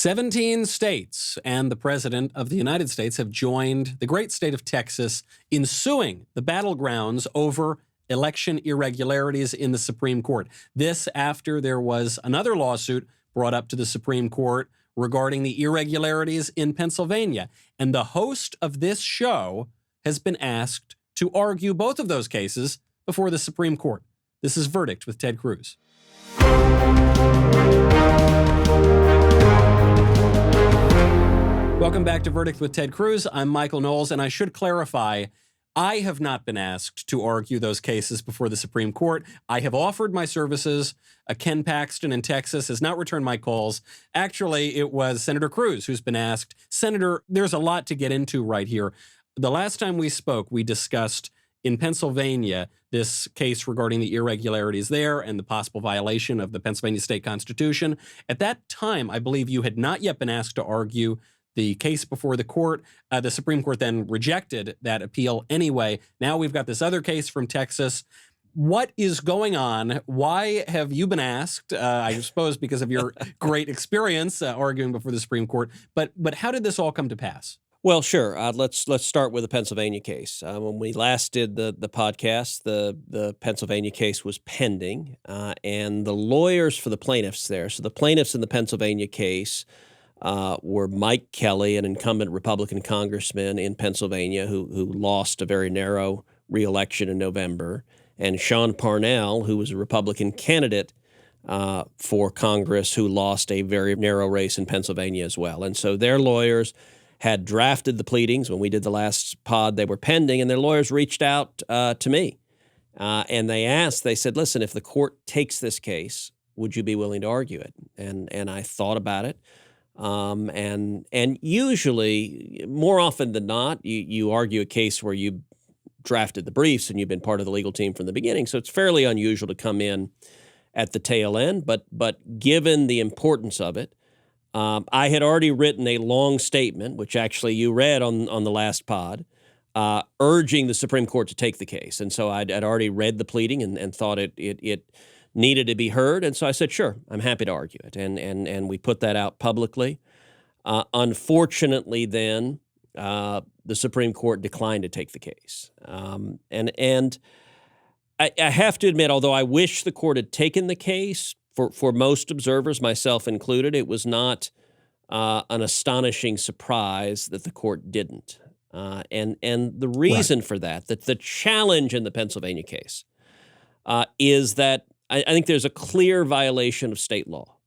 17 states and the President of the United States have joined the great state of Texas in suing the battlegrounds over election irregularities in the Supreme Court. This after there was another lawsuit brought up to the Supreme Court regarding the irregularities in Pennsylvania. And the host of this show has been asked to argue both of those cases before the Supreme Court. This is Verdict with Ted Cruz. Welcome back to Verdict with Ted Cruz. I'm Michael Knowles, and I should clarify, I have not been asked to argue those cases before the Supreme Court. I have offered my services. Ken Paxton in Texas has not returned my calls. Actually, it was Senator Cruz who's been asked. Senator, there's a lot to get into right here. The last time we spoke, we discussed in Pennsylvania this case regarding the irregularities there and the possible violation of the Pennsylvania state constitution. At that time, I believe you had not yet been asked to argue the case before the court. The Supreme Court then rejected that appeal anyway. Now we've got this other case from Texas. What is going on? Why have you been asked? I suppose because of your great experience arguing before the Supreme Court. But how did this all come to pass? Well, sure. Let's start with the Pennsylvania case. When we last did the podcast, the Pennsylvania case was pending, and the lawyers for the plaintiffs there. So the plaintiffs in the Pennsylvania case were Mike Kelly, an incumbent Republican congressman in Pennsylvania who lost a very narrow reelection in November, and Sean Parnell, who was a Republican candidate for Congress who lost a very narrow race in Pennsylvania as well. And so their lawyers had drafted the pleadings. When we did the last pod, they were pending, and their lawyers reached out to me. And they said, listen, if the court takes this case, would you be willing to argue it? And I thought about it. And usually, more often than not, you argue a case where you drafted the briefs and you've been part of the legal team from the beginning. So it's fairly unusual to come in at the tail end. But given the importance of it, I had already written a long statement, which actually you read on the last pod, urging the Supreme Court to take the case. And so I'd already read the pleading and thought it needed to be heard. And so I said, sure, I'm happy to argue it. And we put that out publicly. Unfortunately, then, the Supreme Court declined to take the case. And I have to admit, although I wish the court had taken the case, for most observers, myself included, it was not an astonishing surprise that the court didn't. And the reason for that the challenge in the Pennsylvania case is that I think there's a clear violation of state law.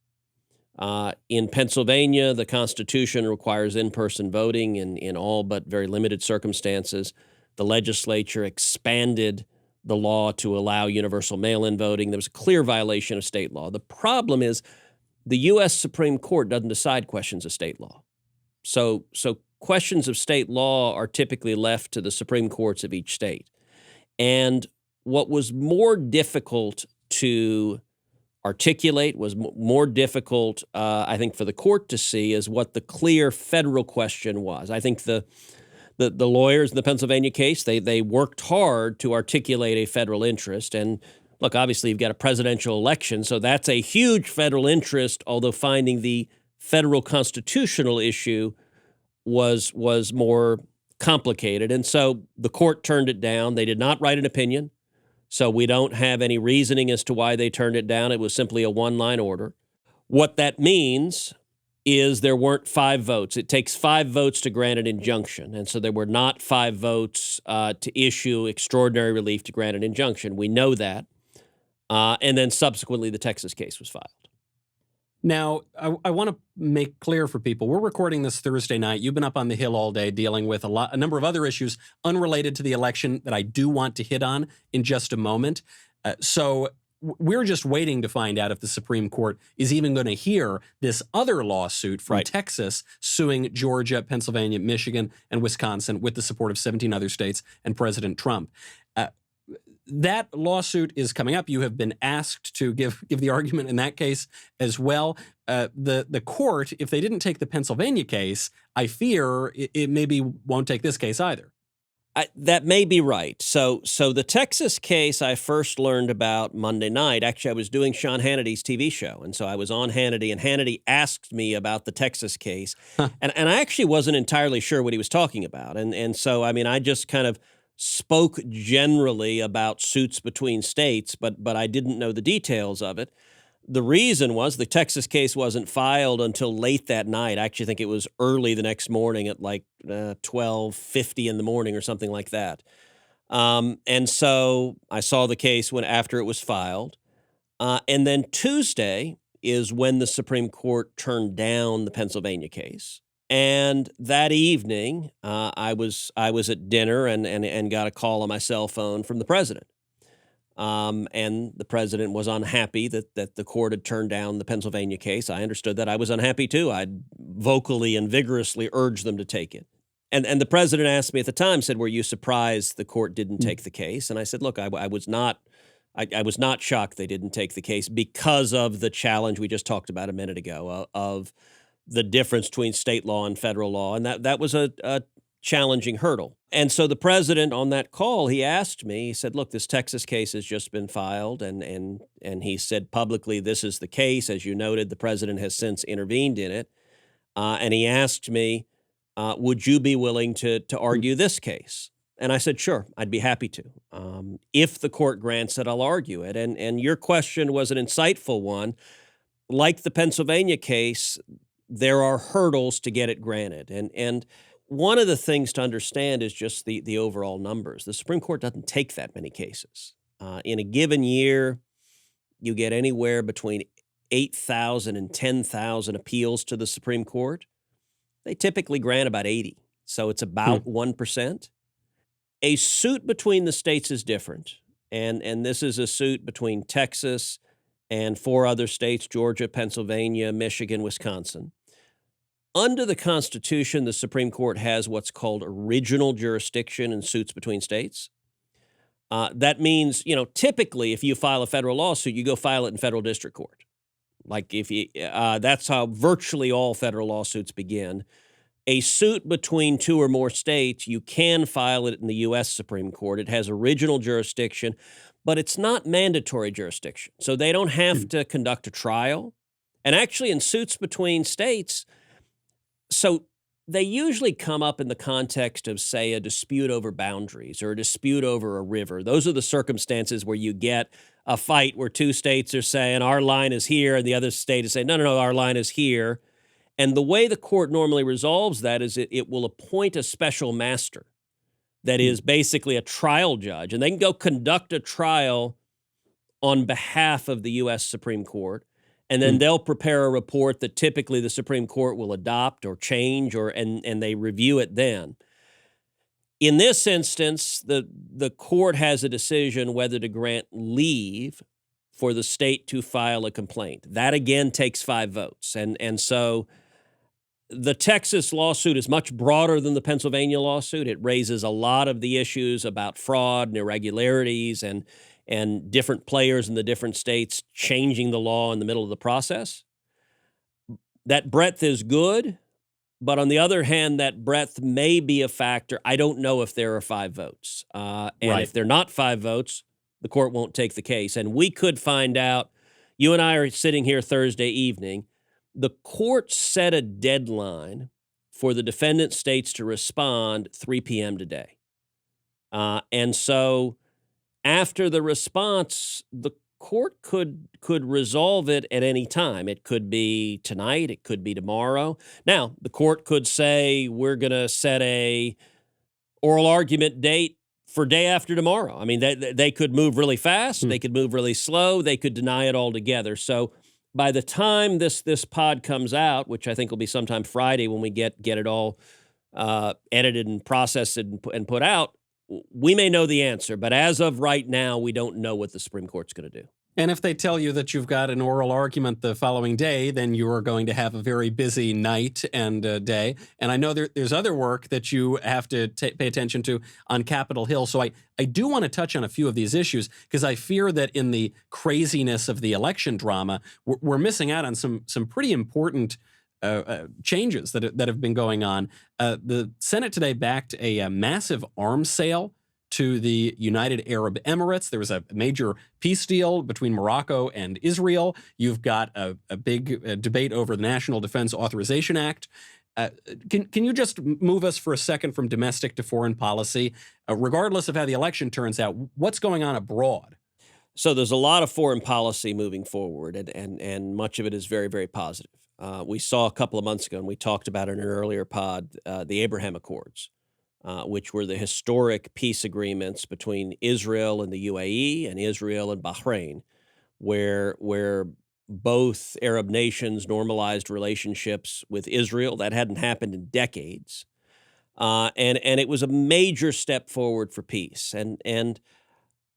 In Pennsylvania, the Constitution requires in-person voting in all but very limited circumstances. The legislature expanded the law to allow universal mail-in voting. There was a clear violation of state law. The problem is the U.S. Supreme Court doesn't decide questions of state law. So questions of state law are typically left to the Supreme Courts of each state. And what was more difficult to articulate, was more difficult, I think, for the court to see is what the clear federal question was. I think the lawyers in the Pennsylvania case, they worked hard to articulate a federal interest. And look, obviously you've got a presidential election, so that's a huge federal interest, although finding the federal constitutional issue was more complicated. And so the court turned it down. They did not write an opinion, so we don't have any reasoning as to why they turned it down. It was simply a one-line order. What that means is there weren't 5 votes. It takes 5 votes to grant an injunction. And so there were not 5 votes to issue extraordinary relief to grant an injunction. We know that. And then subsequently, the Texas case was filed. Now, I want to make clear for people, we're recording this Thursday night. You've been up on the Hill all day dealing with a number of other issues unrelated to the election that I do want to hit on in just a moment. So we're just waiting to find out if the Supreme Court is even going to hear this other lawsuit from Texas suing Georgia, Pennsylvania, Michigan, and Wisconsin with the support of 17 other states and President Trump. That lawsuit is coming up. You have been asked to give the argument in that case as well. The court, if they didn't take the Pennsylvania case, I fear it maybe won't take this case either. That may be right. So the Texas case I first learned about Monday night. Actually, I was doing Sean Hannity's TV show, and so I was on Hannity, and Hannity asked me about the Texas case, and I actually wasn't entirely sure what he was talking about, and so I mean, I just kind of spoke generally about suits between states, but I didn't know the details of it. The reason was the Texas case wasn't filed until late that night. I actually think it was early the next morning at like 12:50 in the morning or something like that. And so I saw the case after it was filed. And then Tuesday is when the Supreme Court turned down the Pennsylvania case. And that evening, I was at dinner and got a call on my cell phone from the president. And the president was unhappy that the court had turned down the Pennsylvania case. I understood that. I was unhappy too. I'd vocally and vigorously urged them to take it. And the president asked me at the time, said, "Were you surprised the court didn't take the case?" And I said, "Look, I was not. I was not shocked they didn't take the case because of the challenge we just talked about a minute ago of the difference between state law and federal law, and that was a challenging hurdle." And so the president on that call, he asked me, he said, "Look, this Texas case has just been filed." And he said publicly, "This is the case. As you noted, the president has since intervened in it." And he asked me, "Would you be willing to argue this case?" And I said, "Sure, I'd be happy to. If the court grants it, I'll argue it." And your question was an insightful one. Like the Pennsylvania case, there are hurdles to get it granted. And one of the things to understand is just the overall numbers. The Supreme Court doesn't take that many cases. In a given year, you get anywhere between 8,000 and 10,000 appeals to the Supreme Court. They typically grant about 80, so it's about 1%. A suit between the states is different, and this is a suit between Texas and 4 other states, Georgia, Pennsylvania, Michigan, Wisconsin. Under the Constitution, the Supreme Court has what's called original jurisdiction in suits between states. That means, typically if you file a federal lawsuit, you go file it in federal district court. Like that's how virtually all federal lawsuits begin. A suit between 2 or more states, you can file it in the U.S. Supreme Court. It has original jurisdiction, but it's not mandatory jurisdiction. So they don't have to conduct a trial. And actually in suits between states, so they usually come up in the context of, say, a dispute over boundaries or a dispute over a river. Those are the circumstances where you get a fight where 2 states are saying our line is here and the other state is saying, no, our line is here. And the way the court normally resolves that is it will appoint a special master that is basically a trial judge, and they can go conduct a trial on behalf of the U.S. Supreme Court. And then they'll prepare a report that typically the Supreme Court will adopt or change, and they review it then. In this instance, the court has a decision whether to grant leave for the state to file a complaint. That again takes 5 votes. And so the Texas lawsuit is much broader than the Pennsylvania lawsuit. It raises a lot of the issues about fraud and irregularities and different players in the different states changing the law in the middle of the process. That breadth is good, but on the other hand, that breadth may be a factor. I don't know if there are 5 votes. And if there are not 5 votes, the court won't take the case. And we could find out. You and I are sitting here Thursday evening. The court set a deadline for the defendant states to respond 3 p.m. today. And so after the response, the court could resolve it at any time. It could be tonight. It could be tomorrow. Now, the court could say, we're going to set a oral argument date for day after tomorrow. I mean, they could move really fast. They could move really slow. They could deny it altogether. So by the time this pod comes out, which I think will be sometime Friday when we get it all edited and processed and put out, we may know the answer, but as of right now, we don't know what the Supreme Court's going to do. And if they tell you that you've got an oral argument the following day, then you are going to have a very busy night and day. And I know there's other work that you have to pay attention to on Capitol Hill. So I do want to touch on a few of these issues because I fear that in the craziness of the election drama, we're missing out on some pretty important changes that have been going on. The Senate today backed a massive arms sale to the United Arab Emirates. There was a major peace deal between Morocco and Israel. You've got a big debate over the National Defense Authorization Act. Can you just move us for a second from domestic to foreign policy? Regardless of how the election turns out, what's going on abroad? So there's a lot of foreign policy moving forward, and much of it is very, very positive. We saw a couple of months ago, and we talked about it in an earlier pod, the Abraham Accords, which were the historic peace agreements between Israel and the UAE and Israel and Bahrain, where both Arab nations normalized relationships with Israel. That hadn't happened in decades. And it was a major step forward for peace. And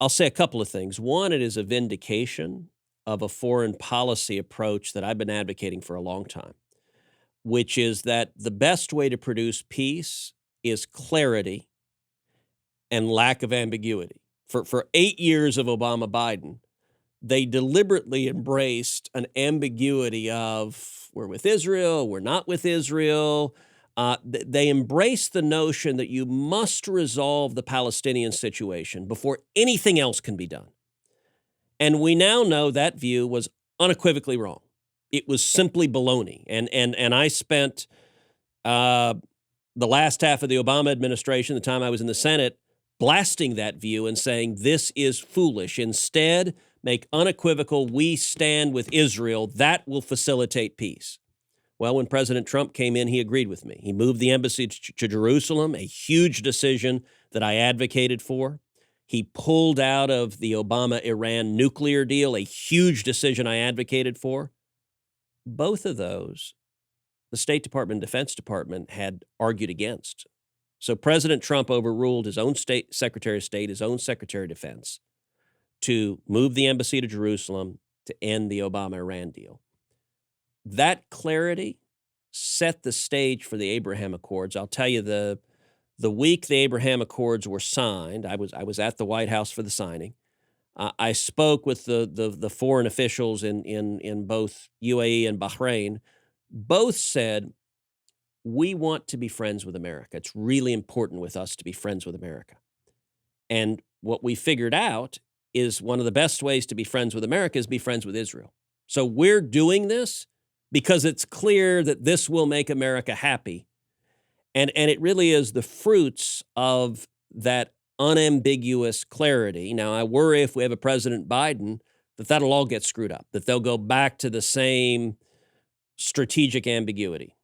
I'll say a couple of things. One, it is a vindication of a foreign policy approach that I've been advocating for a long time, which is that the best way to produce peace is clarity and lack of ambiguity. For 8 years of Obama-Biden, they deliberately embraced an ambiguity of we're with Israel, we're not with Israel. They embraced the notion that you must resolve the Palestinian situation before anything else can be done. And we now know that view was unequivocally wrong. It was simply baloney. And I spent the last half of the Obama administration, the time I was in the Senate, blasting that view and saying this is foolish. Instead, make unequivocal, we stand with Israel. That will facilitate peace. Well, when President Trump came in, he agreed with me. He moved the embassy to Jerusalem, a huge decision that I advocated for. He pulled out of the Obama-Iran nuclear deal, a huge decision I advocated for. Both of those, the State Department and Defense Department had argued against. So President Trump overruled his own state Secretary of State, his own Secretary of Defense, to move the embassy to Jerusalem to end the Obama-Iran deal. That clarity set the stage for the Abraham Accords. I'll tell you, the week the Abraham Accords were signed, I was at the White House for the signing. I spoke with the foreign officials in both UAE and Bahrain. Both said, we want to be friends with America. It's really important with us to be friends with America. And what we figured out is one of the best ways to be friends with America is be friends with Israel. So we're doing this because it's clear that this will make America happy. And it really is the fruits of that unambiguous clarity. Now, I worry if we have a President Biden that that'll all get screwed up, that they'll go back to the same strategic ambiguity.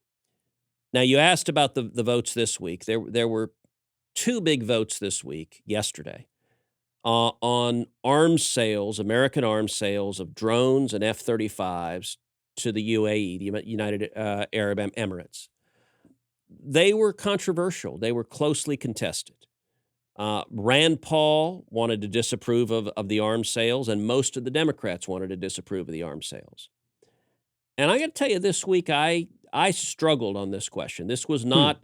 Now, you asked about the votes this week. There were two big votes this week, yesterday, on arms sales, American arms sales of drones and F-35s to the UAE, the United Arab Emirates. They were controversial. They were closely contested. Rand Paul wanted to disapprove of the arms sales, and most of the Democrats wanted to disapprove of the arms sales. And I got to tell you, this week I struggled on this question. This was not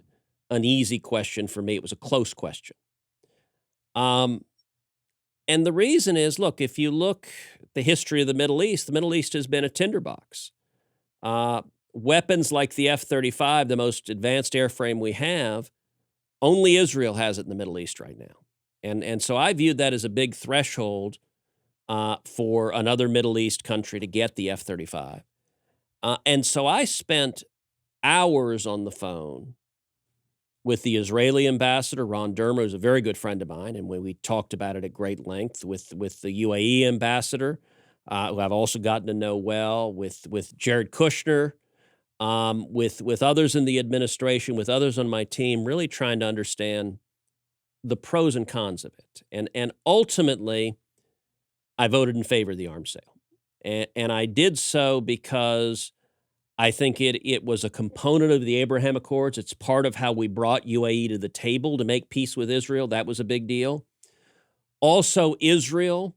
an easy question for me. It was a close question. And the reason is, look, if you look at the history of the Middle East has been a tinderbox. Weapons like the F-35, the most advanced airframe we have, only Israel has it in the Middle East right now. And so I viewed that as a big threshold for another Middle East country to get the F-35. And so I spent hours on the phone with the Israeli ambassador, Ron Dermer, who's a very good friend of mine, and we talked about it at great length, with the UAE ambassador, who I've also gotten to know well, with Jared Kushner, with others in the administration, with others on my team, really trying to understand the pros and cons of it. And ultimately, I voted in favor of the arms sale. And I did so because I think it was a component of the Abraham Accords. It's part of how we brought UAE to the table to make peace with Israel. That was a big deal. Also, Israel,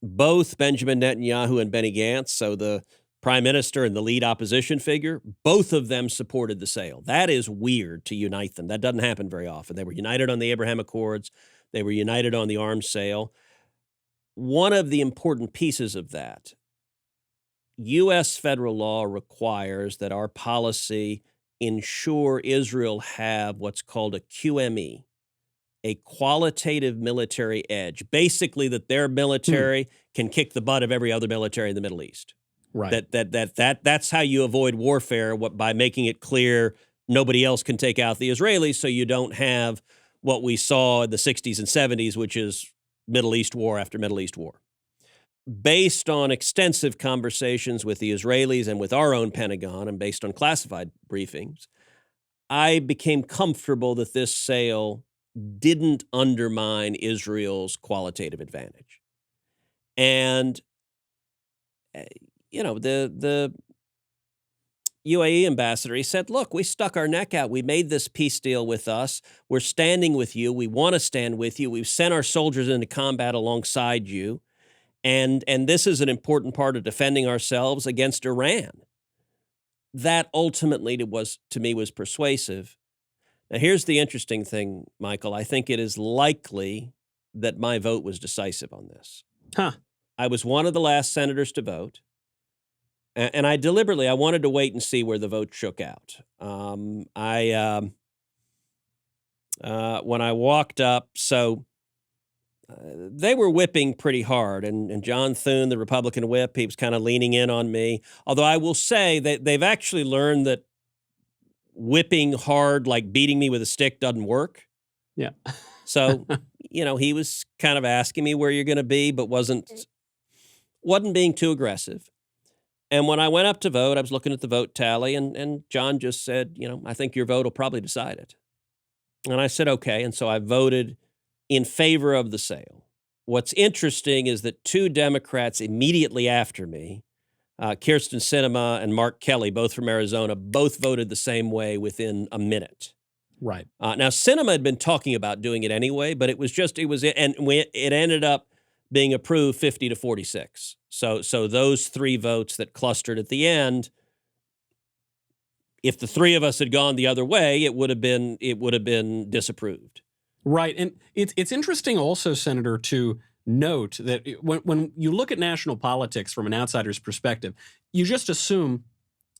both Benjamin Netanyahu and Benny Gantz, so the prime minister and the lead opposition figure, both of them supported the sale. That is weird to unite them. That doesn't happen very often. They were united on the Abraham Accords. They were united on the arms sale. One of the important pieces of that U.S. federal law requires that our policy ensure Israel have what's called a QME, a qualitative military edge. Basically, that their Hmm. military can kick the butt of every other military in the Middle East. Right. That's how you avoid warfare, by making it clear nobody else can take out the Israelis, so you don't have what we saw in the 60s and 70s, which is Middle East war after Middle East war. Based on extensive conversations with the Israelis and with our own Pentagon, and based on classified briefings, I became comfortable that this sale didn't undermine Israel's qualitative advantage. And, the UAE ambassador, he said, look, we stuck our neck out. We made this peace deal with us. We're standing with you. We want to stand with you. We've sent our soldiers into combat alongside you. And this is an important part of defending ourselves against Iran. That ultimately to me was persuasive. Now, here's the interesting thing, Michael. I think it is likely that my vote was decisive on this. Huh. I was one of the last senators to vote. And I wanted to wait and see where the vote shook out. When I walked up, they were whipping pretty hard, and John Thune, the Republican whip, he was kind of leaning in on me. Although I will say that they've actually learned that whipping hard, like beating me with a stick, doesn't work. Yeah. So, he was kind of asking me where you're going to be, but wasn't being too aggressive. And when I went up to vote, I was looking at the vote tally, and John just said, I think your vote will probably decide it. And I said, okay. And so I voted in favor of the sale. What's interesting is that two Democrats immediately after me, Kyrsten Sinema and Mark Kelly, both from Arizona, both voted the same way within a minute. Right. Now, Sinema had been talking about doing it anyway, but it ended up being approved 50-46. So those three votes that clustered at the end, if the three of us had gone the other way, it would have been disapproved. Right. And it's interesting also, Senator, to note that when you look at national politics from an outsider's perspective, you just assume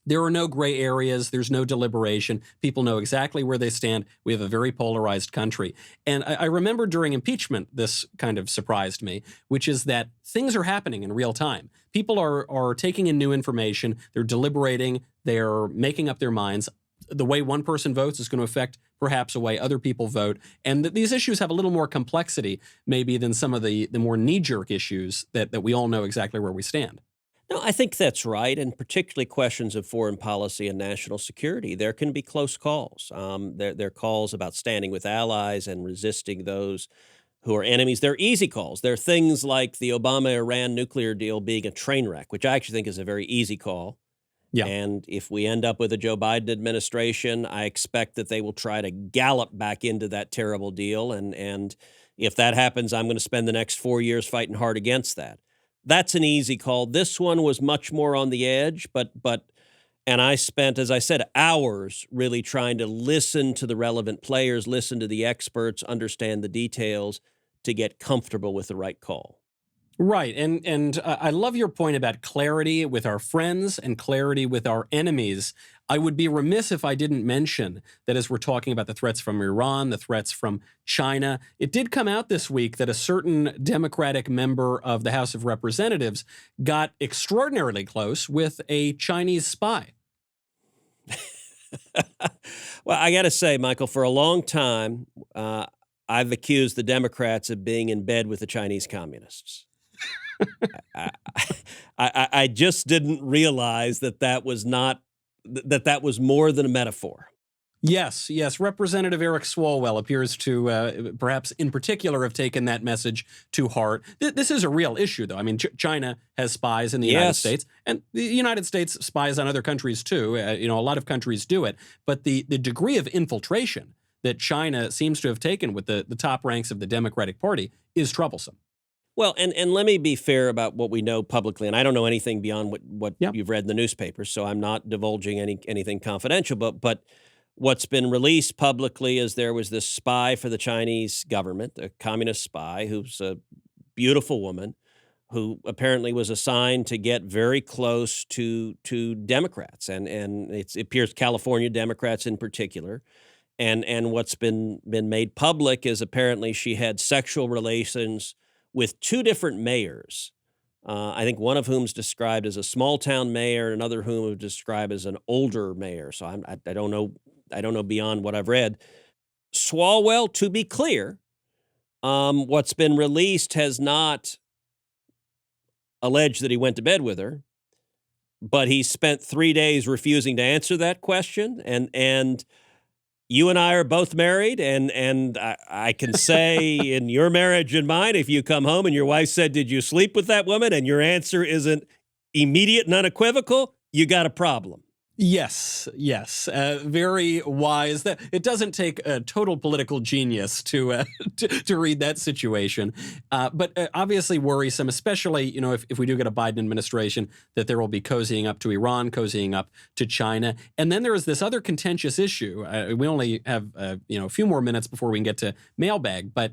there are no gray areas. There's no deliberation. People know exactly where they stand. We have a very polarized country. And I remember during impeachment, this kind of surprised me, which is that things are happening in real time. People are taking in new information. They're deliberating. They're making up their minds. The way one person votes is going to affect perhaps the way other people vote. And these issues have a little more complexity maybe than some of the more knee-jerk issues that we all know exactly where we stand. No, I think that's right, and particularly questions of foreign policy and national security. There can be close calls. There are calls about standing with allies and resisting those who are enemies. They're easy calls. There are things like the Obama-Iran nuclear deal being a train wreck, which I actually think is a very easy call. Yeah. And if we end up with a Joe Biden administration, I expect that they will try to gallop back into that terrible deal. And if that happens, I'm going to spend the next 4 years fighting hard against that. That's an easy call. This one was much more on the edge, and I spent, as I said, hours really trying to listen to the relevant players, listen to the experts, understand the details to get comfortable with the right call. Right. And I love your point about clarity with our friends and clarity with our enemies. I would be remiss if I didn't mention that as we're talking about the threats from Iran, the threats from China, it did come out this week that a certain Democratic member of the House of Representatives got extraordinarily close with a Chinese spy. Well, I got to say, Michael, for a long time, I've accused the Democrats of being in bed with the Chinese communists. I just didn't realize that was more than a metaphor. Yes. Representative Eric Swalwell appears to perhaps in particular have taken that message to heart. This is a real issue, though. I mean, China has spies in the United States, and the United States spies on other countries, too. A lot of countries do it. But the degree of infiltration that China seems to have taken with the top ranks of the Democratic Party is troublesome. Well, and let me be fair about what we know publicly, and I don't know anything beyond what you've read in the newspapers, so I'm not divulging anything confidential. But what's been released publicly is there was this spy for the Chinese government, a communist spy who's a beautiful woman, who apparently was assigned to get very close to Democrats, and it appears California Democrats in particular. And what's been made public is apparently she had sexual relations with two different mayors. I think one of whom is described as a small town mayor, and another whom is described as an older mayor. So I don't know beyond what I've read. Swalwell, to be clear, what's been released has not alleged that he went to bed with her, but he spent 3 days refusing to answer that question. And you and I are both married, and I can say in your marriage and mine, if you come home and your wife said, "Did you sleep with that woman?" and your answer isn't immediate and unequivocal, you got a problem. Yes, yes, very wise. That it doesn't take a total political genius to to read that situation, but obviously worrisome, especially if we do get a Biden administration, that there will be cozying up to Iran, cozying up to China, and then there is this other contentious issue. We only have a few more minutes before we can get to mailbag, but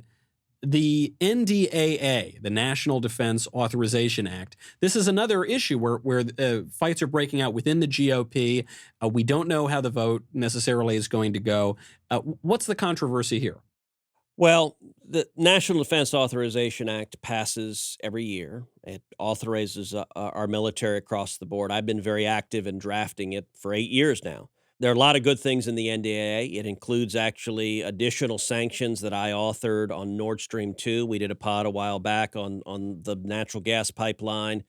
the NDAA, the National Defense Authorization Act, this is another issue where fights are breaking out within the GOP. We don't know how the vote necessarily is going to go. What's the controversy here? Well, the National Defense Authorization Act passes every year. It authorizes our military across the board. I've been very active in drafting it for 8 years now. There are a lot of good things in the NDAA. It includes actually additional sanctions that I authored on Nord Stream 2. We did a pod a while back on the natural gas pipeline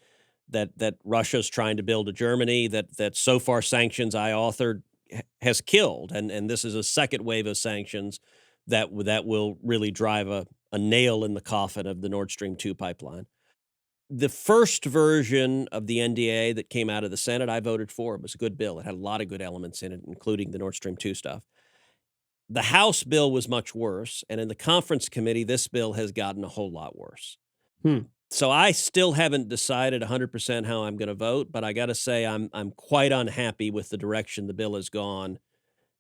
that Russia's trying to build to Germany, that so far sanctions I authored has killed. And this is a second wave of sanctions that will really drive a nail in the coffin of the Nord Stream 2 pipeline. The first version of the NDAA that came out of the Senate, I voted for. It was a good bill. It had a lot of good elements in it, including the Nord Stream 2 stuff. The House bill was much worse, and in the conference committee, this bill has gotten a whole lot worse. So I still haven't decided 100% how I'm going to vote, but I got to say I'm quite unhappy with the direction the bill has gone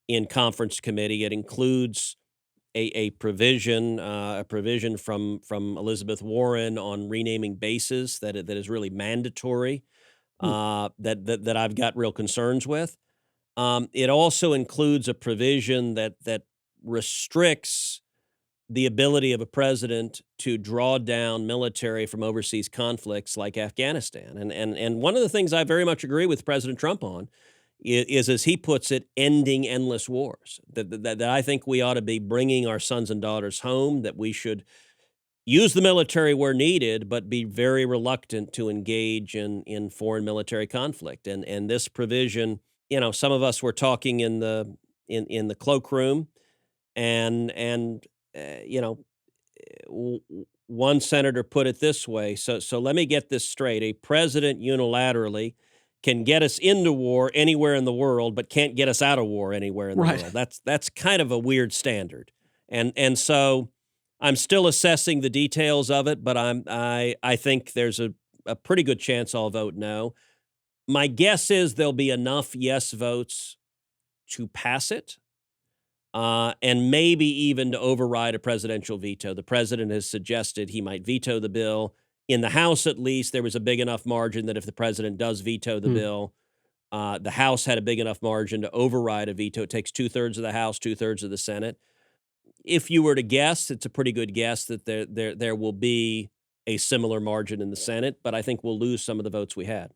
in conference committee. It includes a provision from Elizabeth Warren on renaming bases that is really mandatory, that I've got real concerns with. It also includes a provision that restricts the ability of a president to draw down military from overseas conflicts like Afghanistan. And one of the things I very much agree with President Trump on is, as he puts it, ending endless wars. That I think we ought to be bringing our sons and daughters home, that we should use the military where needed, but be very reluctant to engage in foreign military conflict. And this provision, some of us were talking in the cloakroom, and one senator put it this way. So let me get this straight. A president unilaterally can get us into war anywhere in the world, but can't get us out of war anywhere in the world. That's kind of a weird standard. And so I'm still assessing the details of it, but I think there's a pretty good chance I'll vote no. My guess is there'll be enough yes votes to pass it, and maybe even to override a presidential veto. The president has suggested he might veto the bill. In the House, at least, there was a big enough margin that if the president does veto the bill, the House had a big enough margin to override a veto. It takes 2/3 of the House, 2/3 of the Senate. If you were to guess, it's a pretty good guess that there will be a similar margin in the Senate, but I think we'll lose some of the votes we had.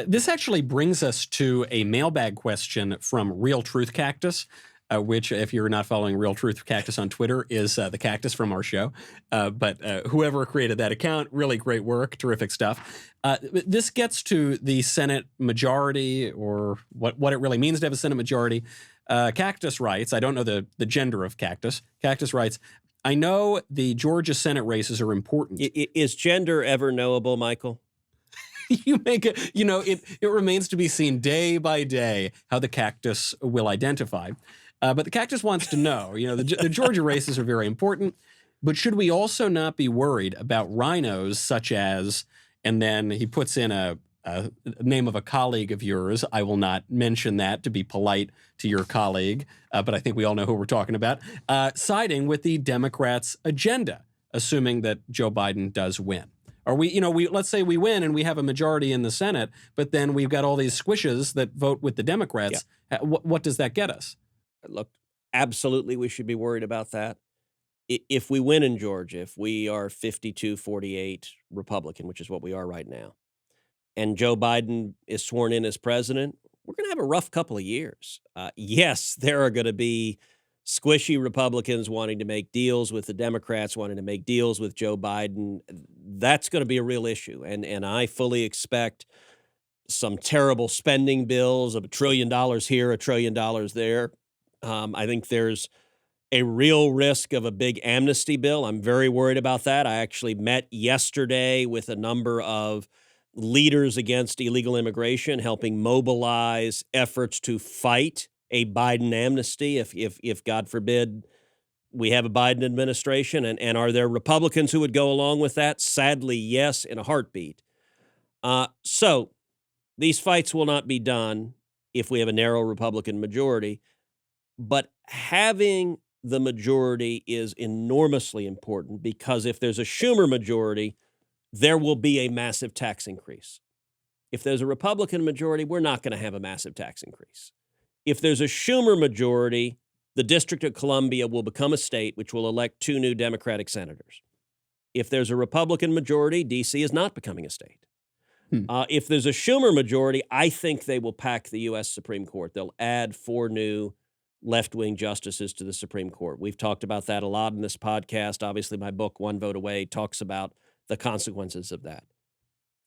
This actually brings us to a mailbag question from Real Truth Cactus, which, if you're not following Real Truth Cactus on Twitter, is the cactus from our show. But whoever created that account, really great work, terrific stuff. This gets to the Senate majority, or what it really means to have a Senate majority. Cactus writes, I don't know the gender of Cactus. Cactus writes, I know the Georgia Senate races are important. Is gender ever knowable, Michael? You make it, it remains to be seen day by day how the cactus will identify. But the cactus wants to know, the Georgia races are very important, but should we also not be worried about rhinos such as, and then he puts in a name of a colleague of yours. I will not mention that to be polite to your colleague, but I think we all know who we're talking about, siding with the Democrats' agenda, assuming that Joe Biden does win. Are we, let's say we win and we have a majority in the Senate, but then we've got all these squishes that vote with the Democrats. Yeah. What does that get us? Look, absolutely we should be worried about that. If we win in Georgia, if we are 52-48 Republican, which is what we are right now, and Joe Biden is sworn in as president, we're going to have a rough couple of years. Yes, there are going to be squishy Republicans wanting to make deals with the Democrats, wanting to make deals with Joe Biden. That's going to be a real issue. And I fully expect some terrible spending bills of $1 trillion here, $1 trillion there. I think there's a real risk of a big amnesty bill. I'm very worried about that. I actually met yesterday with a number of leaders against illegal immigration, helping mobilize efforts to fight a Biden amnesty if God forbid we have a Biden administration. And are there Republicans who would go along with that? Sadly, yes, in a heartbeat. So these fights will not be done if we have a narrow Republican majority, but having the majority is enormously important, because if there's a Schumer majority, there will be a massive tax increase. If there's a Republican majority, we're not going to have a massive tax increase. If there's a Schumer majority, the District of Columbia will become a state, which will elect 2 new Democratic senators. If there's a Republican majority, D.C. is not becoming a state. If there's a Schumer majority, I think they will pack the U.S. Supreme Court. They'll add 4 new left-wing justices to the Supreme Court. We've talked about that a lot in this podcast. Obviously, my book, One Vote Away, talks about the consequences of that.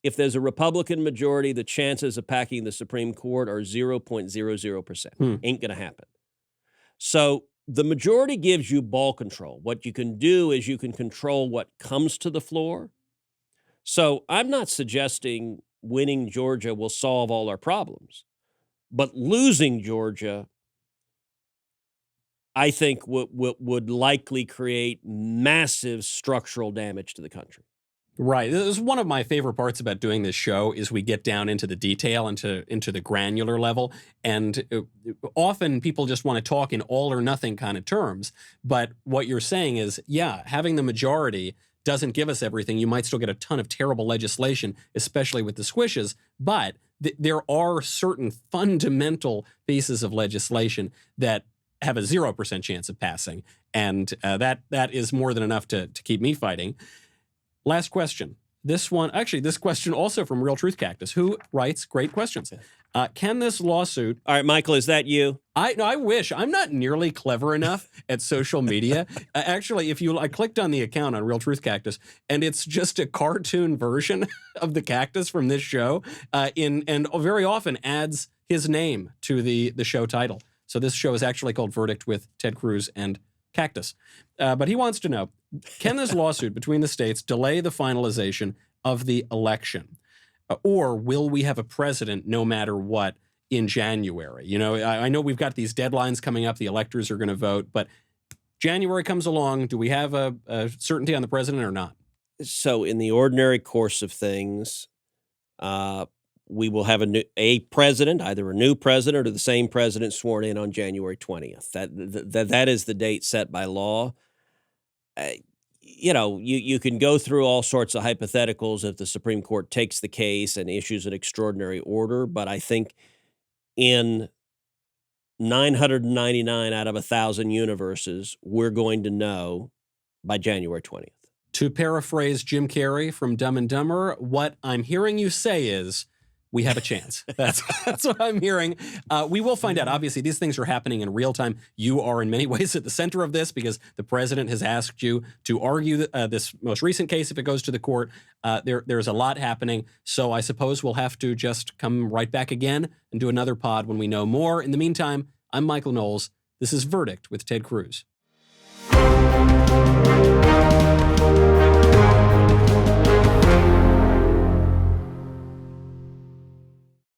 If there's a Republican majority, the chances of packing the Supreme Court are 0.00%. Ain't going to happen. So the majority gives you ball control. What you can do is you can control what comes to the floor. So I'm not suggesting winning Georgia will solve all our problems, but losing Georgia, I think, would likely create massive structural damage to the country. Right. This is one of my favorite parts about doing this show is we get down into the detail, into the granular level. And often people just want to talk in all or nothing kind of terms. But what you're saying is, yeah, having the majority doesn't give us everything. You might still get a ton of terrible legislation, especially with the squishes. But there are certain fundamental pieces of legislation that have a 0% chance of passing. And that is more than enough to keep me fighting. Last question. This question also from Real Truth Cactus, who writes great questions. Can this lawsuit... All right, Michael, is that you? I wish. I'm not nearly clever enough at social media. Actually, I clicked on the account on Real Truth Cactus, and it's just a cartoon version of the cactus from this show, and very often adds his name to the show title. So this show is actually called Verdict with Ted Cruz and Cactus. But he wants to know, can this lawsuit between the states delay the finalization of the election? Or will we have a president no matter what in January? I know we've got these deadlines coming up. The electors are going to vote. But January comes along. Do we have a certainty on the president or not? So in the ordinary course of things, we will have a president, either a new president or the same president sworn in on January 20th. That is the date set by law. You can go through all sorts of hypotheticals if the Supreme Court takes the case and issues an extraordinary order, but I think in 999 out of 1,000 universes, we're going to know by January 20th. To paraphrase Jim Carrey from Dumb and Dumber, what I'm hearing you say is, we have a chance. That's what I'm hearing. We will find out. Obviously, these things are happening in real time. You are in many ways at the center of this because the president has asked you to argue this most recent case if it goes to the court. There's a lot happening. So I suppose we'll have to just come right back again and do another pod when we know more. In the meantime, I'm Michael Knowles. This is Verdict with Ted Cruz.